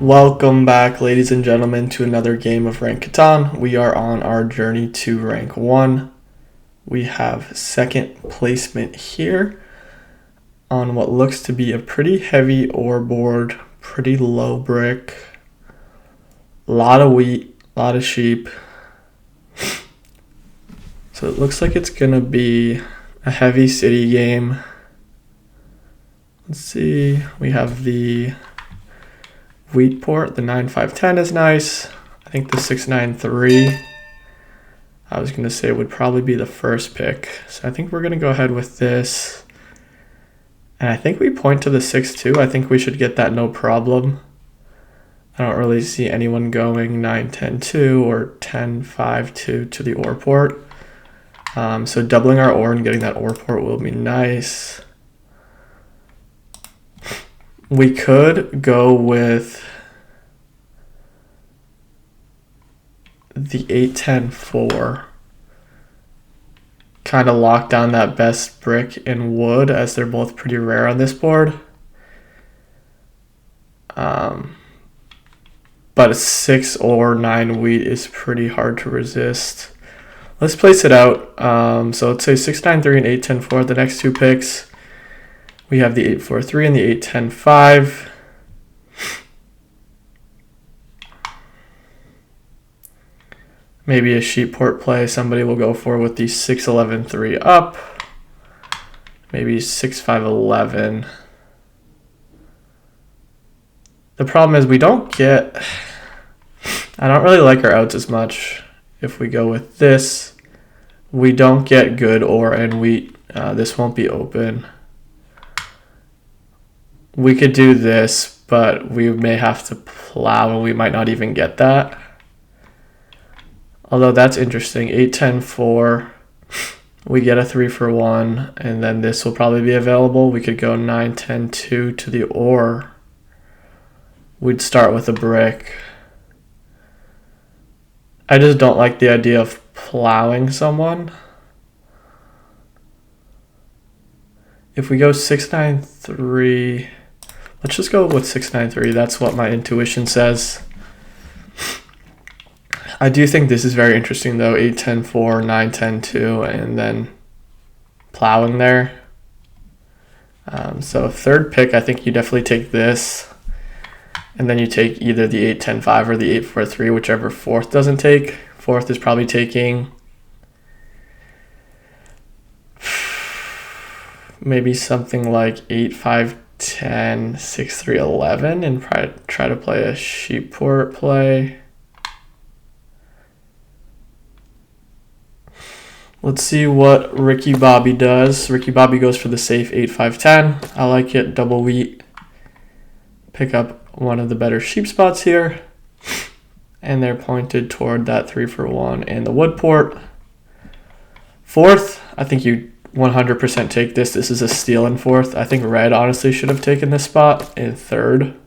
Welcome back, ladies and gentlemen, to another game of Rank Catan. We are on our journey to rank 1. We have second placement here on what looks to be a pretty heavy ore board, pretty low brick, a lot of wheat, a lot of sheep. So it looks like it's going to be a heavy city game. Let's see, we have the wheat port, the 9510 is nice. I think the 693, I was going to say, would probably be the first pick. So I think we're going to go ahead with this. And I think we point to the 6-2. I think we should get that no problem. I don't really see anyone going 9-10-2 or 10-5-2 to the ore port. So doubling our ore and getting that ore port will be nice. We could go with the 8-10-4. Kind of lock down that best brick and wood, as they're both pretty rare on this board. But a 6 or 9 wheat is pretty hard to resist. Let's place it out. So let's say 6-9-3 and 8-10-4, the next two picks. We have the 8-4-3 and the 8-10-5. Maybe a sheep port play somebody will go for with the 6-11-3 up. Maybe 6-5-11. The problem is we don't get... I don't really like our outs as much. If we go with this, we don't get good ore and wheat. This won't be open. We could do this, but we may have to plow and we might not even get that. Although that's interesting. 8-10-4. We get a 3-for-1, and then this will probably be available. We could go 9-10-2 to the ore. We'd start with a brick. I just don't like the idea of plowing someone. If we go 6-9-3, let's just go with 6-9-3. That's what my intuition says. I do think this is very interesting though. 8-10-4, 9-10-2, and then plowing there. So third pick, I think you definitely take this. And then you take either the 8-10-5 or the 8-4-3, whichever fourth doesn't take. Fourth is probably taking maybe something like 8-5-10, 6-3-11, and try to play a sheep port play. Let's see what Ricky Bobby does. Ricky Bobby goes for the safe 8-5-10. I like it. Double wheat. Pick up one of the better sheep spots here. And they're pointed toward that 3-for-1 and the wood port. Fourth, I think you 100% take this. This is a steal in fourth. I think red honestly should have taken this spot in third.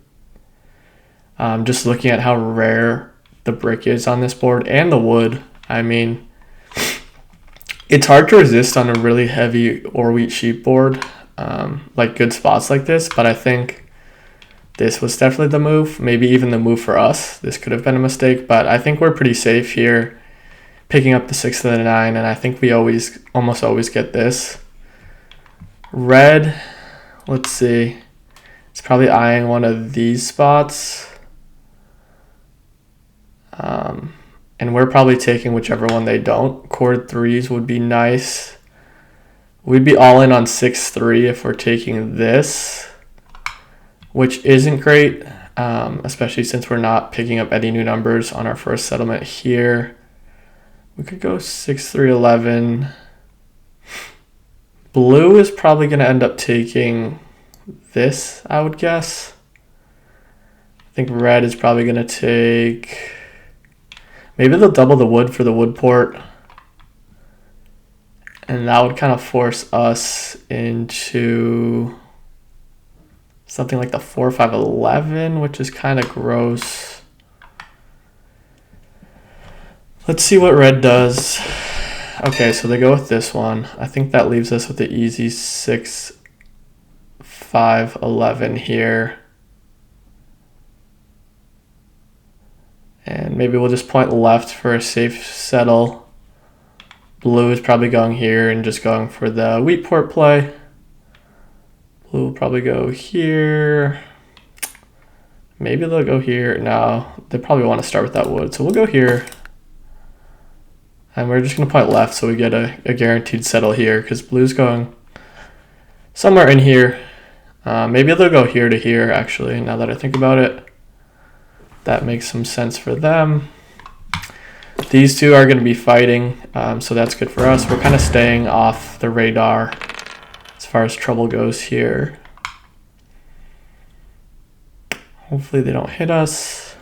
Just looking at how rare the brick is on this board and the wood. I mean, it's hard to resist on a really heavy ore wheat sheep board, like good spots like this, but I think this was definitely the move, maybe even the move for us. This could have been a mistake, but I think we're pretty safe here, picking up the 6 and the 9, and I think we almost always get this. Red, let's see, it's probably eyeing one of these spots. And we're probably taking whichever one they don't. Chord 3s would be nice. We'd be all in on 6-3 if we're taking this, which isn't great, especially since we're not picking up any new numbers on our first settlement here. We could go 6-3-11. Blue is probably going to end up taking this, I would guess. I think red is probably going to take... Maybe they'll double the wood for the wood port. And that would kind of force us into something like the 4-5-11, which is kind of gross. Let's see what red does. Okay, so they go with this one. I think that leaves us with the easy 6-5-11 here. And maybe we'll just point left for a safe settle. Blue is probably going here and just going for the wheat port play. Blue will probably go here. Maybe they'll go here. No, they probably want to start with that wood. So we'll go here. And we're just going to point left so we get a guaranteed settle here because blue's going somewhere in here. Maybe they'll go here to here, actually, now that I think about it. That makes some sense for them. These two are going to be fighting, so that's good for us. We're kind of staying off the radar as far as trouble goes here. Hopefully they don't hit us.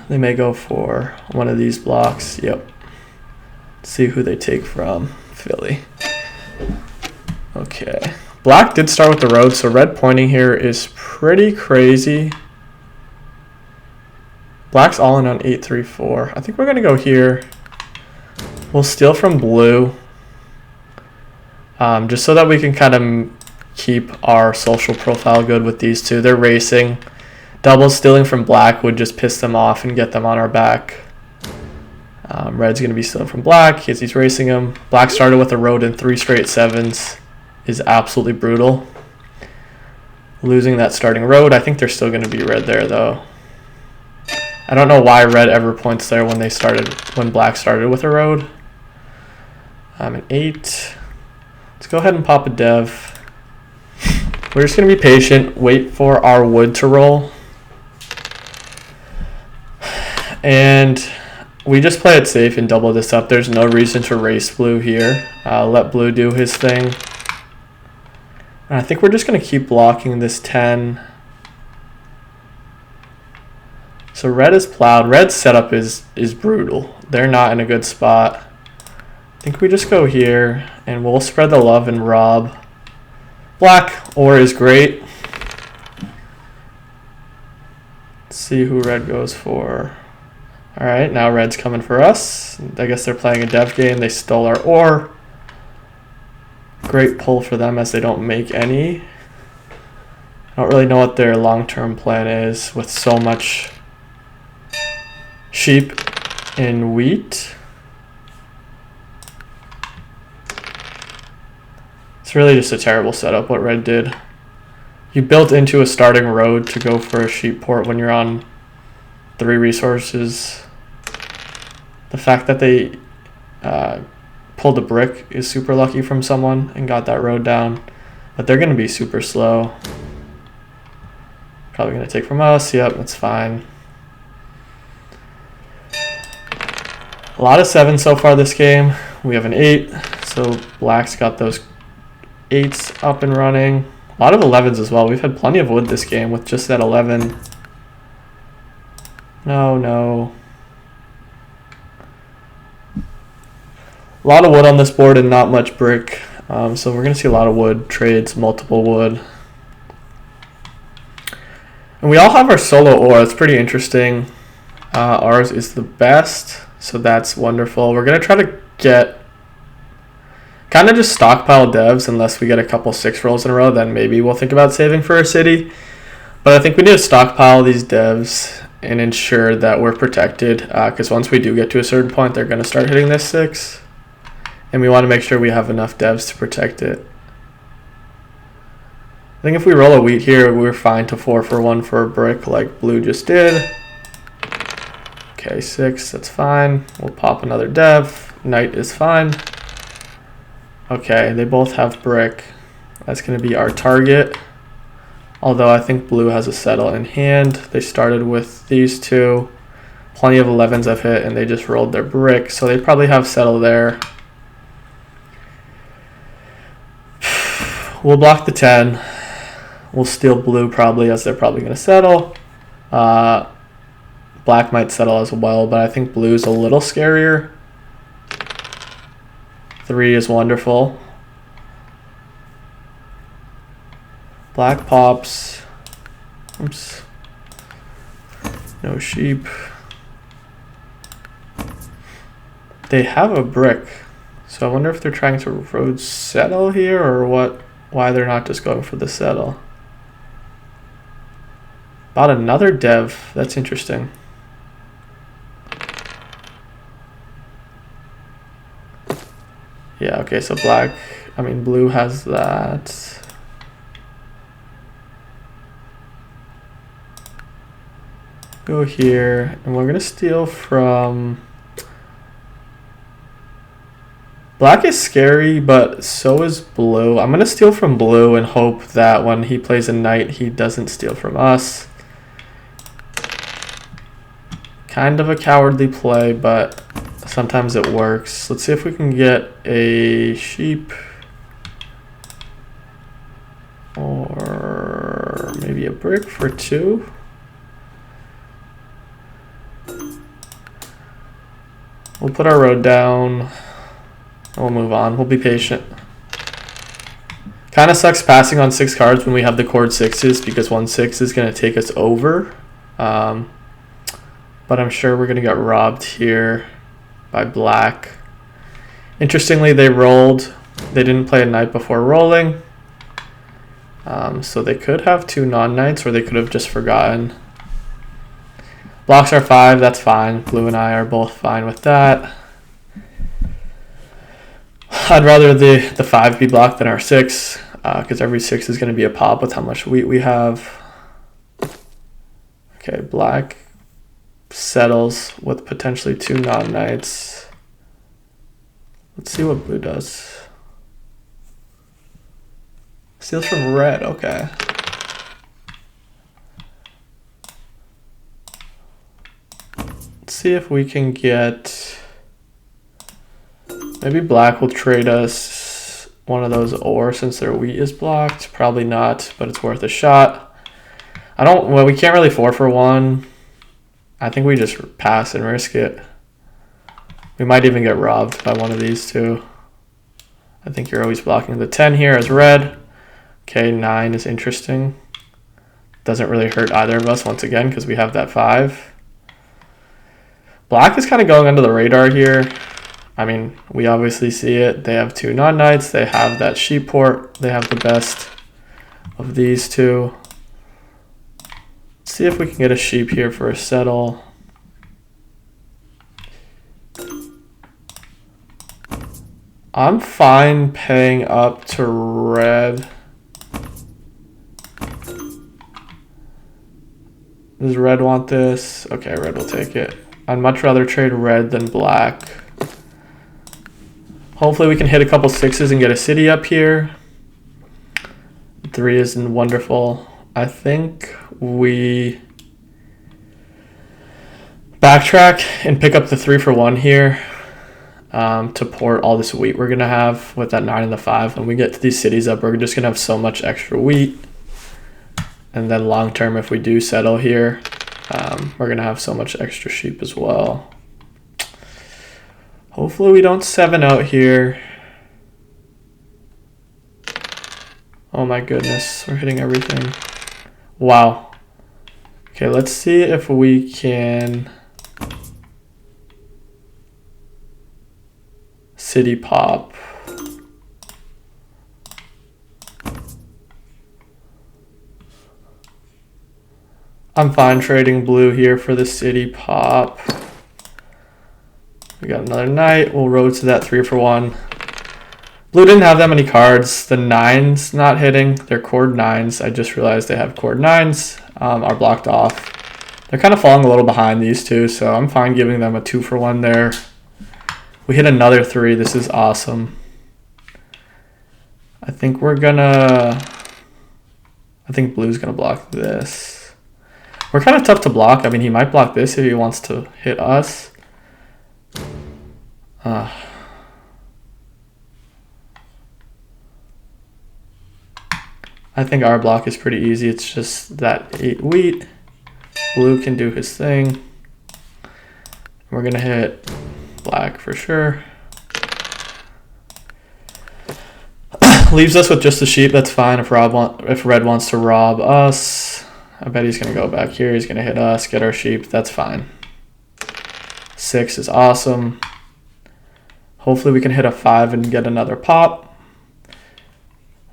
They may go for one of these blocks. Yep. Let's see who they take from Philly. Okay. Black did start with the road, so red pointing here is pretty crazy. Black's all in on 8-3-4. I think we're going to go here. We'll steal from blue. Just so that we can kind of keep our social profile good with these two. They're racing. Double stealing from black would just piss them off and get them on our back. Red's going to be stealing from black because he's racing him. Black started with a road in 3 straight 7s. Is absolutely brutal. Losing that starting road. I think they're still going to be red there, though. I don't know why red ever points there when black started with a road. An 8. Let's go ahead and pop a dev. We're just going to be patient, wait for our wood to roll. And we just play it safe and double this up. There's no reason to race blue here. Let blue do his thing. And I think we're just going to keep blocking this 10. So red is plowed. Red's setup is brutal. They're not in a good spot. I think we just go here and we'll spread the love and rob. Black or is great. Let's see who red goes for. All right, now red's coming for us. I guess they're playing a dev game. They stole our ore. Great pull for them as they don't make any. I don't really know what their long-term plan is with so much sheep and wheat. It's really just a terrible setup what red did. You built into a starting road to go for a sheep port when you're on 3 resources. The fact that they pulled a brick is super lucky from someone and got that road down. But they're going to be super slow. Probably going to take from us. Yep, that's fine. A lot of 7 so far this game. We have an 8. So black's got those 8s up and running. A lot of 11s as well. We've had plenty of wood this game with just that 11. No. A lot of wood on this board and not much brick. So we're going to see a lot of wood trades, multiple wood. And we all have our solo ore. It's pretty interesting. Ours is the best, so that's wonderful. We're going to try to get kind of just stockpile devs unless we get a couple 6 rolls in a row. Then maybe we'll think about saving for a city. But I think we need to stockpile these devs and ensure that we're protected. Because once we do get to a certain point, they're going to start hitting this 6. And we want to make sure we have enough devs to protect it. I think if we roll a wheat here, we're fine to 4 for 1 for a brick like blue just did. Okay, 6, that's fine. We'll pop another dev. Knight is fine. Okay, they both have brick. That's going to be our target. Although I think blue has a settle in hand. They started with these 2. Plenty of 11s I've hit, and they just rolled their brick. So they probably have settle there. We'll block the 10. We'll steal blue probably, as they're probably going to settle. Black might settle as well, but I think blue's a little scarier. 3 is wonderful. Black pops. Oops. No sheep. They have a brick. So I wonder if they're trying to road settle here or what? Why they're not just going for the settle. Bought another dev. That's interesting. Yeah, okay, so blue has that. Go here, and we're gonna steal from... Black is scary, but so is blue. I'm gonna steal from blue and hope that when he plays a knight, he doesn't steal from us. Kind of a cowardly play, but sometimes it works. Let's see if we can get a sheep. Or maybe a brick for 2. We'll put our road down. We'll move on. We'll be patient. Kind of sucks passing on 6 cards when we have the chord 6s because 1/6 is going to take us over. But I'm sure we're going to get robbed here by black. Interestingly, they rolled. They didn't play a knight before rolling. So they could have 2 non-knights, or they could have just forgotten. Blocks are 5. That's fine. Blue and I are both fine with that. I'd rather the 5 be blocked than our 6, because every 6 is going to be a pop with how much wheat we have. Okay, black settles with potentially 2 non-knights. Let's see what blue does. Steals from red, okay. Let's see if we can get... Maybe black will trade us one of those ore since their wheat is blocked. Probably not, but it's worth a shot. Well, we can't really 4 for 1. I think we just pass and risk it. We might even get robbed by one of these two. I think you're always blocking the 10 here as red. Okay, 9 is interesting. Doesn't really hurt either of us once again because we have that 5. Black is kind of going under the radar here. I mean, we obviously see it. They have 2 non-knights. They have that sheep port. They have the best of these two. Let's see if we can get a sheep here for a settle. I'm fine paying up to red. Does red want this? Okay, red will take it. I'd much rather trade red than black. Hopefully we can hit a couple 6s and get a city up here. 3 isn't wonderful. I think we backtrack and pick up the 3 for 1 here to port all this wheat we're going to have with that 9 and the 5. When we get to these cities up, we're just going to have so much extra wheat. And then long term, if we do settle here, we're going to have so much extra sheep as well. Hopefully we don't 7 out here. Oh my goodness, we're hitting everything. Wow. Okay, let's see if we can city pop. I'm fine trading blue here for the city pop. We got another knight. We'll road to that 3 for 1. Blue didn't have that many cards. The 9's not hitting. They're chord 9s. I just realized they have chord 9s. Are blocked off. They're kind of falling a little behind these two, so I'm fine giving them a 2 for 1 there. We hit another 3. This is awesome. I think blue's gonna block this. We're kind of tough to block. I mean, he might block this if he wants to hit us. I think our block is pretty easy. It's just that 8 wheat. Blue can do his thing. We're gonna hit black for sure. Leaves us with just the sheep. That's fine if red wants to rob us. I bet he's gonna go back here. He's gonna hit us, get our sheep. That's fine. 6 is awesome. Hopefully we can hit a 5 and get another pop.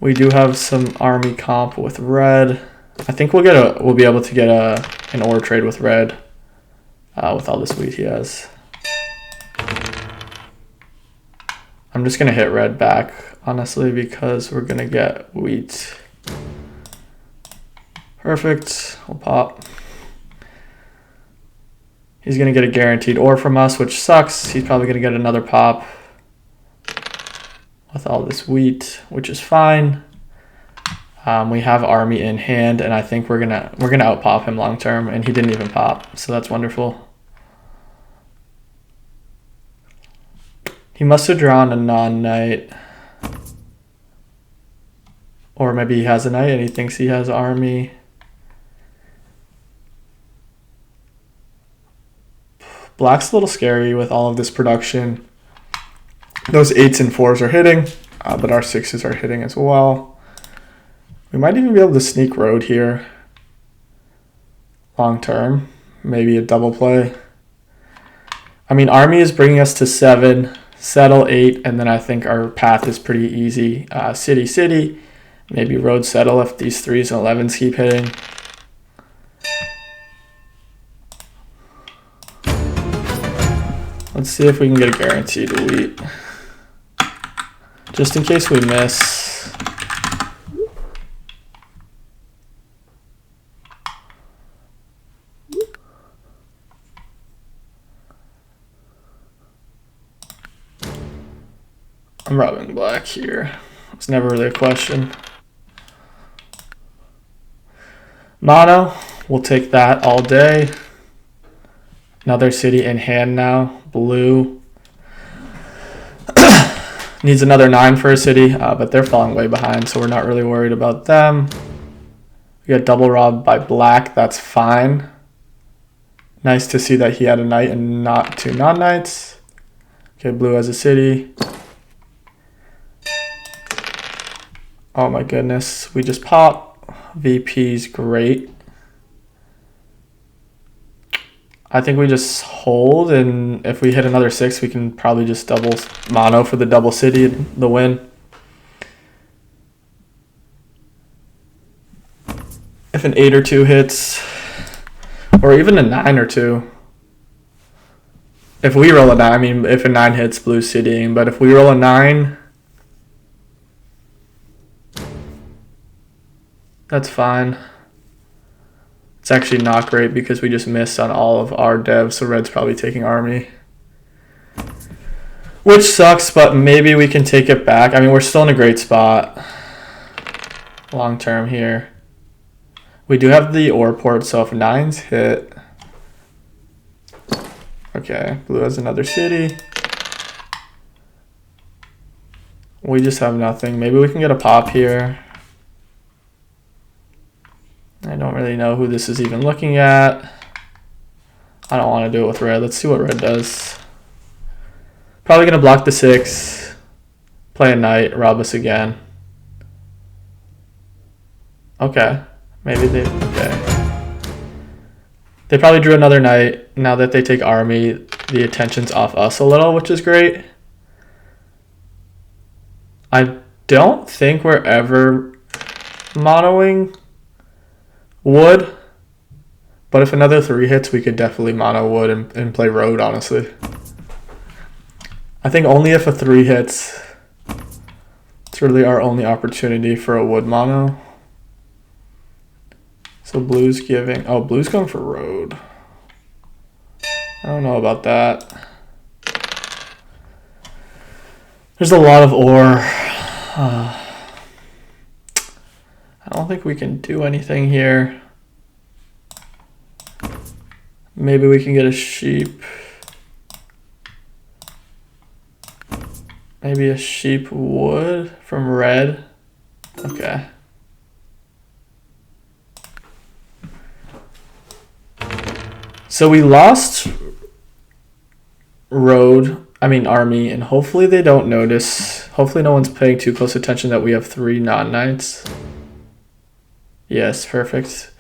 We do have some army comp with red. I think we'll be able to get an ore trade with red with all this wheat he has. I'm just gonna hit red back, honestly, because we're gonna get wheat. Perfect, we'll pop. He's gonna get a guaranteed ore from us, which sucks. He's probably gonna get another pop with all this wheat, which is fine. We have army in hand, and I think we're gonna outpop him long term, and he didn't even pop, so that's wonderful. He must have drawn a non-knight. Or maybe he has a knight and he thinks he has army. Black's a little scary with all of this production. Those 8s and 4s are hitting, but our 6s are hitting as well. We might even be able to sneak road here. Long term. Maybe a double play. I mean, army is bringing us to 7. Settle 8, and then I think our path is pretty easy. City, city, maybe road settle if these 3s and 11s keep hitting. Let's see if we can get a guaranteed wheat. Just in case we miss. I'm robbing black here. It's never really a question. Mono, we'll take that all day. Another city in hand now. Blue. Needs another 9 for a city, but they're falling way behind, so we're not really worried about them. We got double robbed by black. That's fine. Nice to see that he had a knight and not 2 non-knights. Okay, blue has a city. Oh my goodness, we just pop. VP's great. I think we just hold, and if we hit another 6, we can probably just double mono for the double city and the win. If an 8 or 2 hits, or even a 9 or 2. If we roll a 9, I mean, if a 9 hits, blue citying, but if we roll a 9, that's fine. It's actually not great because we just missed on all of our devs, so red's probably taking army. Which sucks, but maybe we can take it back. I mean, we're still in a great spot long term here. We do have the ore port, so if 9s hit... Okay, blue has another city. We just have nothing. Maybe we can get a pop here. I don't really know who this is even looking at. I don't want to do it with red. Let's see what red does. Probably going to block the 6. Play a knight. Rob us again. Okay. Maybe they... Okay. They probably drew another knight. Now that they take army, the attention's off us a little, which is great. I don't think we're ever monoing wood, but if another 3 hits, we could definitely mono wood and play road, honestly. I think only if a 3 hits, it's really our only opportunity for a wood mono. So blue's giving, oh, blue's going for road. I don't know about that. There's a lot of ore. I don't think we can do anything here. Maybe we can get a sheep. Maybe a sheep wood from red. Okay. So we lost army, and hopefully they don't notice. Hopefully no one's paying too close attention that we have 3 non-knights. Yes, perfect.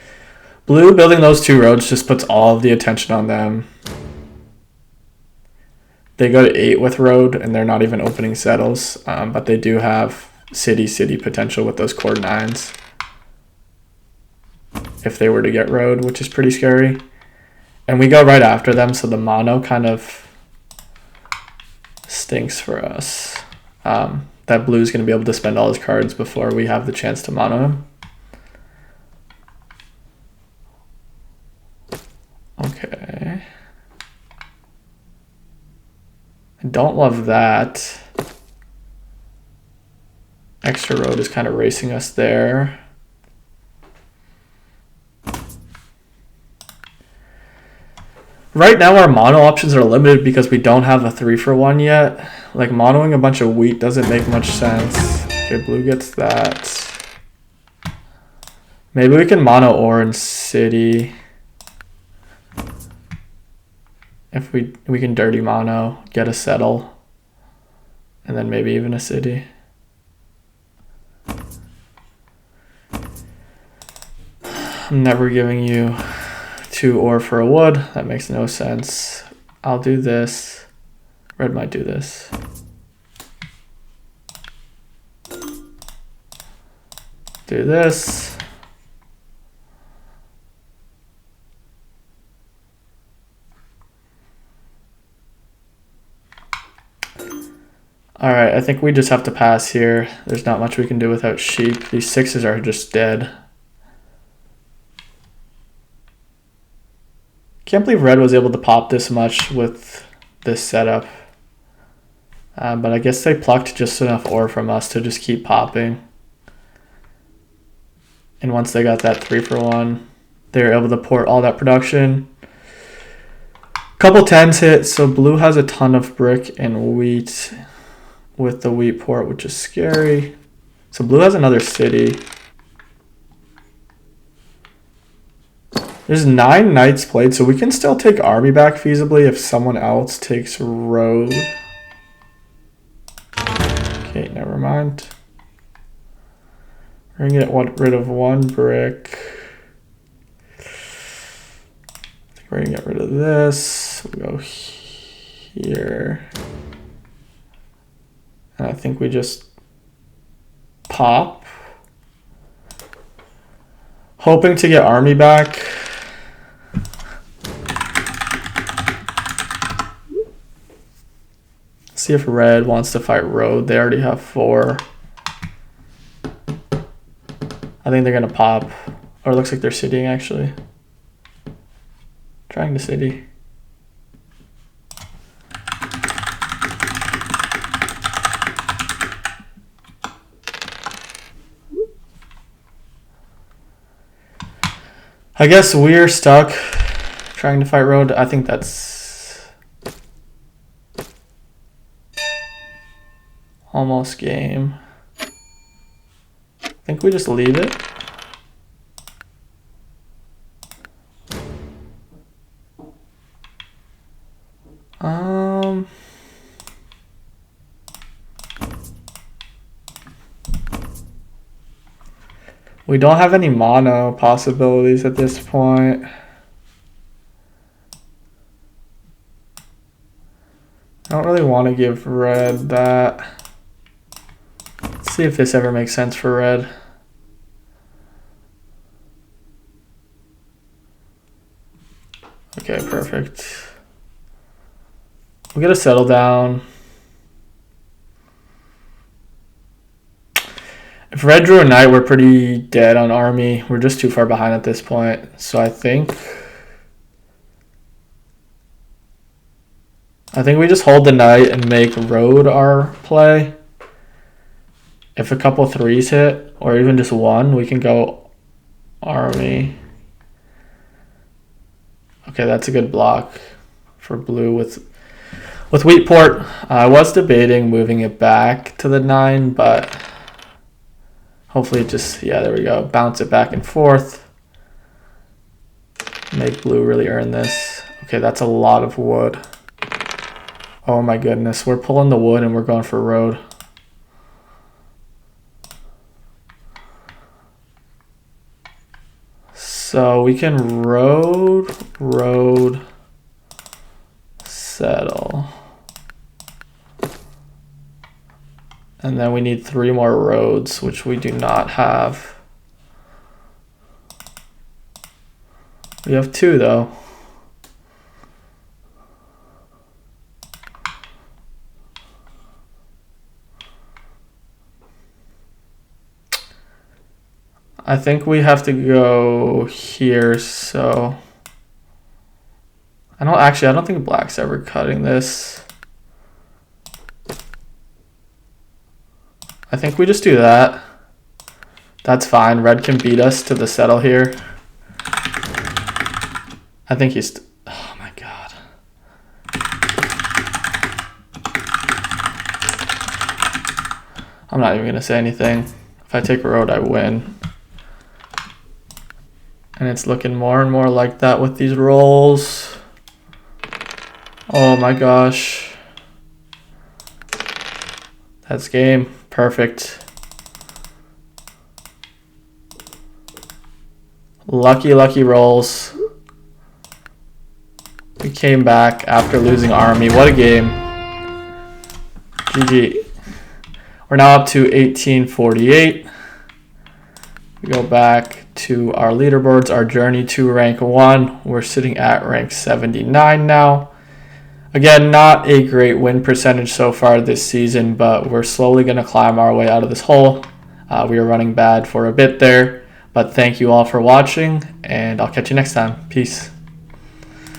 Blue building those 2 roads just puts all of the attention on them. They go to 8 with road, and they're not even opening settles, but they do have city potential with those core 9s. if they were to get road, which is pretty scary. And we go right after them, so the mono kind of stinks for us. That blue's going to be able to spend all his cards before we have the chance to mono him. Okay. I don't love that. Extra road is kind of racing us there. Right now our mono options are limited because we don't have a 3-for-1 yet. Like monoing a bunch of wheat doesn't make much sense. Okay, blue gets that. Maybe we can mono orange city. If we can dirty mono, get a settle, and then maybe even a city. I'm never giving you 2 ore for a wood. That makes no sense. I'll do this. Red might do this. Do this. All right, I think we just have to pass here. There's not much we can do without sheep. These 6s are just dead. Can't believe red was able to pop this much with this setup. But I guess they plucked just enough ore from us to just keep popping. And once they got that 3-for-1, they were able to port all that production. Couple 10s hit, so blue has a ton of brick and wheat with the wheat port, which is scary. So blue has another city. There's 9 knights played, so we can still take army back feasibly if someone else takes road. Okay, never mind. We're gonna get rid of 1 brick. I think we're gonna get rid of this. We'll go here. And I think we just pop. Hoping to get army back. See if red wants to fight road. They already have 4. I think they're gonna pop. Or it looks like they're citying actually. Trying to city. I guess we're stuck trying to fight road. I think that's almost game. I think we just leave it. We don't have any mono possibilities at this point. I don't really want to give red that. Let's see if this ever makes sense for red. Okay, perfect. We'll get a settle down. If red drew a knight, we're pretty dead on army. We're just too far behind at this point. So I think we just hold the knight and make road our play. If a couple 3s hit, or even just 1, we can go army. Okay, that's a good block for blue with wheat port. I was debating moving it back to the 9, but hopefully it just, yeah, there we go. Bounce it back and forth. Make blue really earn this. Okay, that's a lot of wood. Oh my goodness, we're pulling the wood and we're going for road. So we can road, settle. And then we need 3 more roads, which we do not have. We have 2 though. I think we have to go here, so I don't think black's ever cutting this. I think we just do that. That's fine. Red can beat us to the settle here. I think he's... Oh my god. I'm not even going to say anything. If I take a road, I win. And it's looking more and more like that with these rolls. Oh my gosh. That's game. Perfect. Lucky, lucky rolls. We came back after losing Army. What a game. GG. We're now up to 1848. We go back to our leaderboards, our journey to rank 1. We're sitting at rank 79 now. Again, not a great win percentage so far this season, but we're slowly going to climb our way out of this hole. We were running bad for a bit there, but thank you all for watching, and I'll catch you next time. Peace.